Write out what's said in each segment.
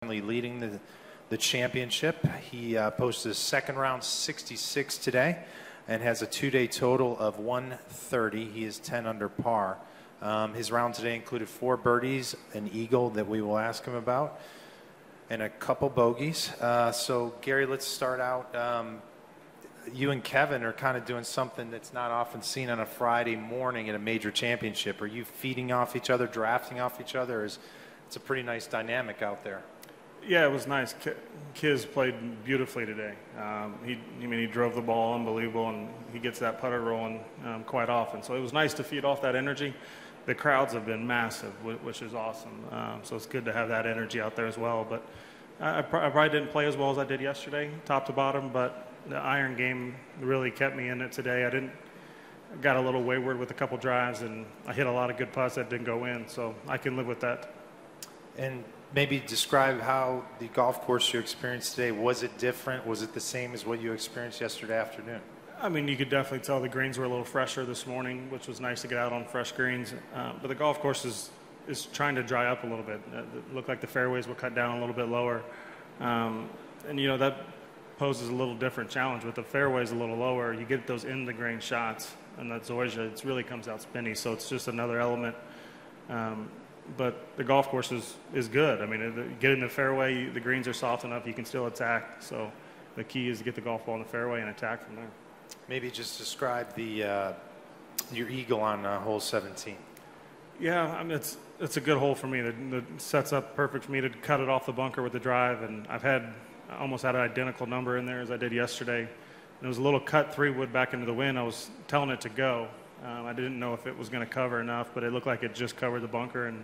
leading the championship. He posted his second round 66 today and has a two-day total of 130. He is 10 under par. His round today included 4 birdies, an eagle that we will ask him about, and a couple bogeys. So Gary, let's start out. You and Kevin are kind of doing something that's not often seen on a Friday morning at a major championship. Are you feeding off each other, drafting off each other? It's a pretty nice dynamic out there. Yeah, it was nice. Kiz played beautifully today. He drove the ball unbelievable, and he gets that putter rolling quite often. So it was nice to feed off that energy. The crowds have been massive, which is awesome. So it's good to have that energy out there as well. But I probably didn't play as well as I did yesterday, top to bottom, but the iron game really kept me in it today. I got a little wayward with a couple drives, and I hit a lot of good putts that didn't go in, so I can live with that. And maybe describe how the golf course you experienced today. Was it different? Was it the same as what you experienced yesterday afternoon? I mean, you could definitely tell the greens were a little fresher this morning, which was nice to get out on fresh greens. But the golf course is trying to dry up a little bit. It looked like the fairways were cut down a little bit lower. And, that poses a little different challenge. With the fairways a little lower, you get those in-the-grain shots, and that zoysia, it really comes out spinny. So it's just another element. But the golf course is good. I mean, get in the fairway, the greens are soft enough, you can still attack. So the key is to get the golf ball in the fairway and attack from there. Maybe just describe your eagle on hole 17. Yeah, I mean, it's a good hole for me. It sets up perfect for me to cut it off the bunker with the drive, and I almost had an identical number in there as I did yesterday. And it was a little cut 3-wood back into the wind. I was telling it to go. I didn't know if it was going to cover enough, but it looked like it just covered the bunker and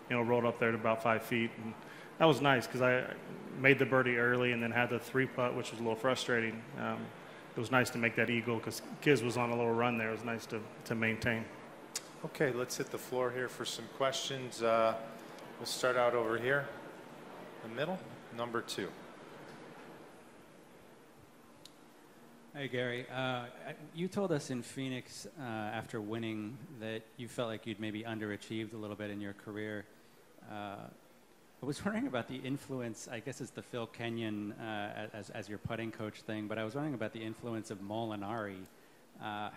rolled up there to about 5 feet. And that was nice because I made the birdie early and then had the 3-putt, which was a little frustrating. It was nice to make that eagle because Kiz was on a little run there. It was nice to maintain. Okay, let's hit the floor here for some questions. We'll start out over here in the middle, number 2. Hey, Gary. You told us in Phoenix after winning that you felt like you'd maybe underachieved a little bit in your career. I was wondering about the influence, I guess it's the Phil Kenyon as your putting coach thing, but I was wondering about the influence of Molinari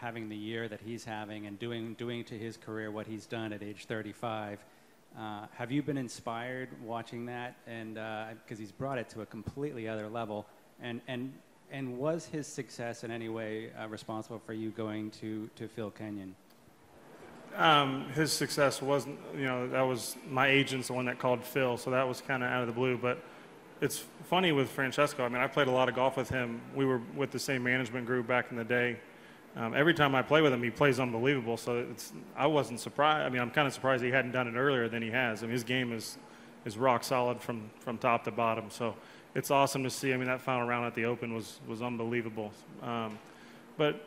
having the year that he's having and doing to his career what he's done at age 35. Have you been inspired watching that? And because he's brought it to a completely other level. And was his success in any way responsible for you going to Phil Kenyon? His success wasn't, that was my agent's the one that called Phil, so that was kind of out of the blue. But it's funny with Francesco. I mean, I played a lot of golf with him. We were with the same management group back in the day. Every time I play with him, he plays unbelievable. So I wasn't surprised. I mean, I'm kind of surprised he hadn't done it earlier than he has. I mean, his game is rock solid from top to bottom. So it's awesome to see. I mean, that final round at the Open was unbelievable. But,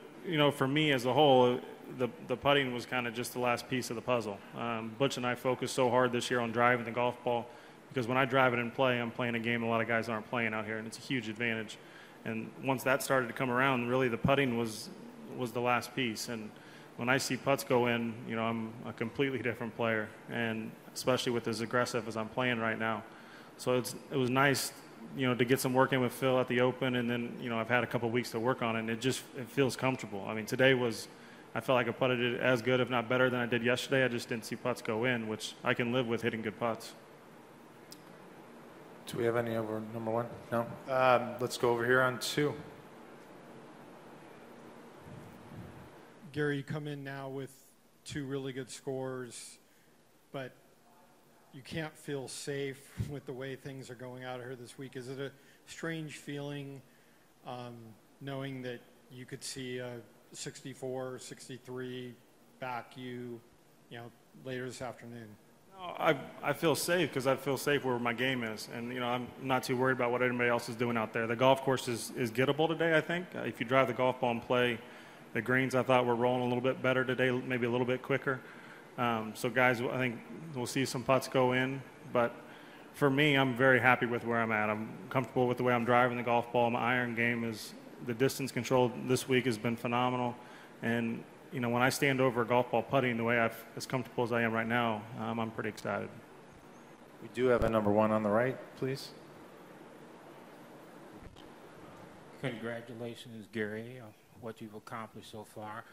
for me as a whole, the putting was kind of just the last piece of the puzzle. Butch and I focused so hard this year on driving the golf ball because when I drive it and play, I'm playing a game a lot of guys aren't playing out here, and it's a huge advantage. And once that started to come around, really the putting was the last piece. And when I see putts go in, I'm a completely different player, and especially with as aggressive as I'm playing right now. So it was nice, to get some work in with Phil at the Open, and then, I've had a couple of weeks to work on it, and it feels comfortable. I mean, today I felt like I putted it as good, if not better, than I did yesterday. I just didn't see putts go in, which I can live with hitting good putts. Do we have any over number 1? No? Let's go over here on 2. Gary, you come in now with 2 really good scores, but you can't feel safe with the way things are going out here this week. Is it a strange feeling knowing that you could see a 64, 63 back later this afternoon? No, I feel safe because I feel safe where my game is. And, I'm not too worried about what anybody else is doing out there. The golf course is gettable today, I think. If you drive the golf ball and play, the greens I thought were rolling a little bit better today, maybe a little bit quicker. So, guys, I think we'll see some putts go in. But for me, I'm very happy with where I'm at. I'm comfortable with the way I'm driving the golf ball. My iron game the distance control this week has been phenomenal. And, when I stand over a golf ball putting the way as comfortable as I am right now, I'm pretty excited. We do have a number 1 on the right, please. Congratulations, Gary, on what you've accomplished so far.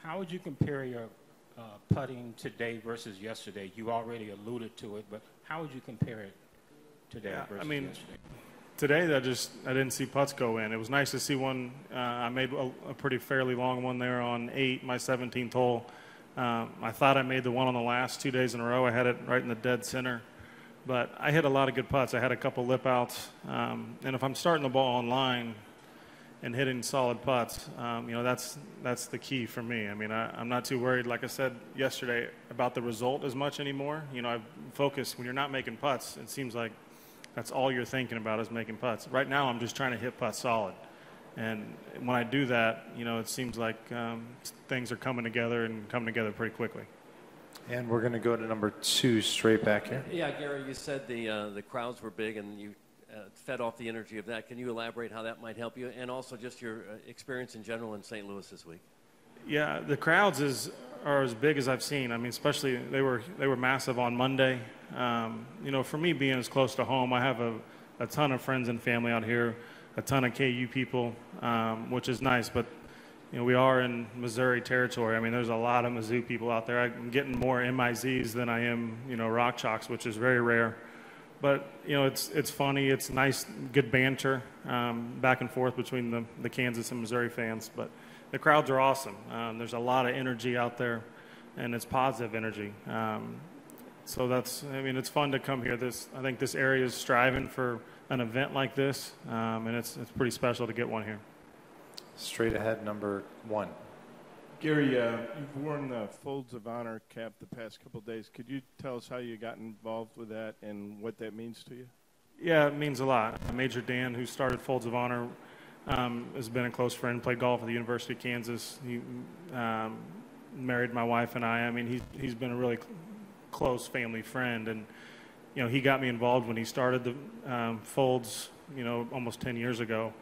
How would you compare your putting today versus yesterday? You already alluded to it, but how would you compare it today versus yesterday? Today I didn't see putts go in. It was nice to see one. I made a pretty fairly long one there on 8, my 17th hole. I thought I made the one on the last 2 days in a row. I had it right in the dead center. But I hit a lot of good putts. I had a couple lip outs. And if I'm starting the ball on line and hitting solid putts, that's the key for me. I mean, I'm not too worried, like I said yesterday, about the result as much anymore. I've focused. When you're not making putts, it seems like that's all you're thinking about is making putts. Right now, I'm just trying to hit putts solid. And when I do that, it seems like things are coming together pretty quickly. And we're going to go to number 2 straight back here. Yeah, Gary, you said the crowds were big and you fed off the energy of that. Can you elaborate how that might help you? And also just your experience in general in St. Louis this week. Yeah, the crowds are as big as I've seen. I mean, especially they were massive on Monday. For me being as close to home, I have a ton of friends and family out here, a ton of KU people, which is nice. But we are in Missouri territory. I mean, there's a lot of Mizzou people out there. I'm getting more MIZs than I am, Rock Chalks, which is very rare. But it's funny. It's nice, good banter back and forth between the Kansas and Missouri fans. But the crowds are awesome. There's a lot of energy out there, and it's positive energy. So it's fun to come here. I think this area is striving for an event like this, and it's pretty special to get one here. Straight ahead, number 1. Gary, you've worn the Folds of Honor cap the past couple of days. Could you tell us how you got involved with that and what that means to you? Yeah, it means a lot. Major Dan, who started Folds of Honor, has been a close friend, played golf at the University of Kansas. He married my wife and I. I mean, he's been a really close family friend. And, he got me involved when he started the Folds, almost 10 years ago.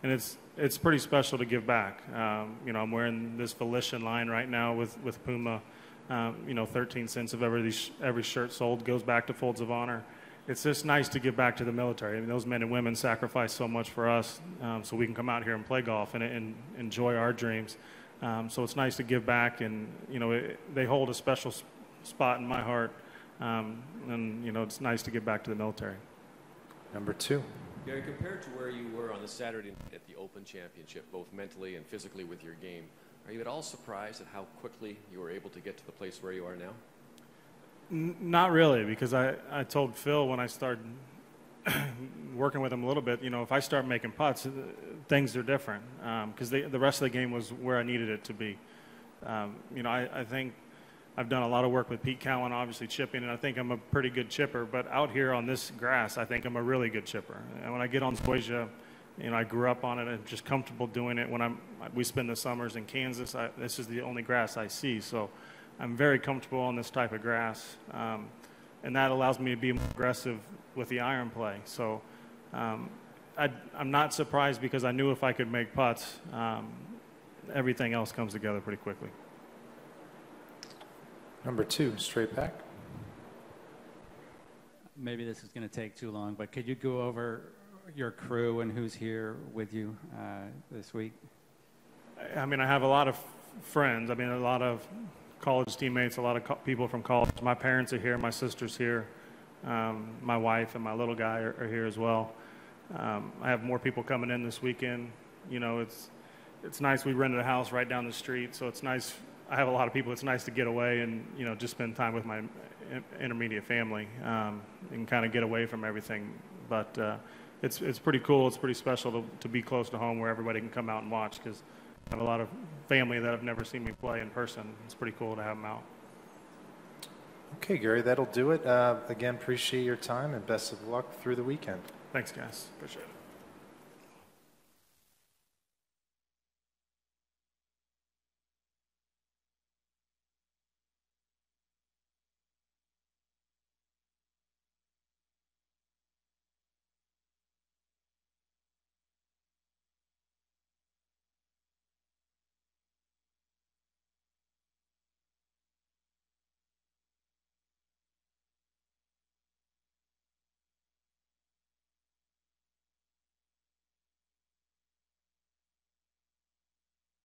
And it's pretty special to give back. I'm wearing this Volition line right now with Puma. 13 cents of every shirt sold goes back to Folds of Honor. It's just nice to give back to the military. I mean, those men and women sacrifice so much for us, so we can come out here and play golf and enjoy our dreams. So it's nice to give back, and they hold a special spot in my heart. And it's nice to give back to the military. Number 2. Gary, compared to where you were on the Saturday at the Open Championship, both mentally and physically with your game, are you at all surprised at how quickly you were able to get to the place where you are now? Not really, because I told Phil when I started working with him a little bit, if I start making putts, things are different, because the rest of the game was where I needed it to be. I think I've done a lot of work with Pete Cowan, obviously chipping, and I think I'm a pretty good chipper. But out here on this grass, I think I'm a really good chipper. And when I get on Zoysia, I grew up on it and just comfortable doing it. We spend the summers in Kansas, this is the only grass I see. So I'm very comfortable on this type of grass. And that allows me to be more aggressive with the iron play. So I'm not surprised, because I knew if I could make putts, everything else comes together pretty quickly. Number 2, straight back. Maybe this is going to take too long, but could you go over your crew and who's here with you this week? I mean, I have a lot of friends. I mean, a lot of college teammates, a lot of people from college. My parents are here. My sister's here. My wife and my little guy are here as well. I have more people coming in this weekend. It's nice. We rented a house right down the street, so it's nice. I have a lot of people. It's nice to get away and just spend time with my intermediate family and kind of get away from everything. But it's pretty cool. It's pretty special to be close to home where everybody can come out and watch, because I have a lot of family that have never seen me play in person. It's pretty cool to have them out. Okay, Gary, that'll do it. Again, appreciate your time and best of luck through the weekend. Thanks, guys. Appreciate it.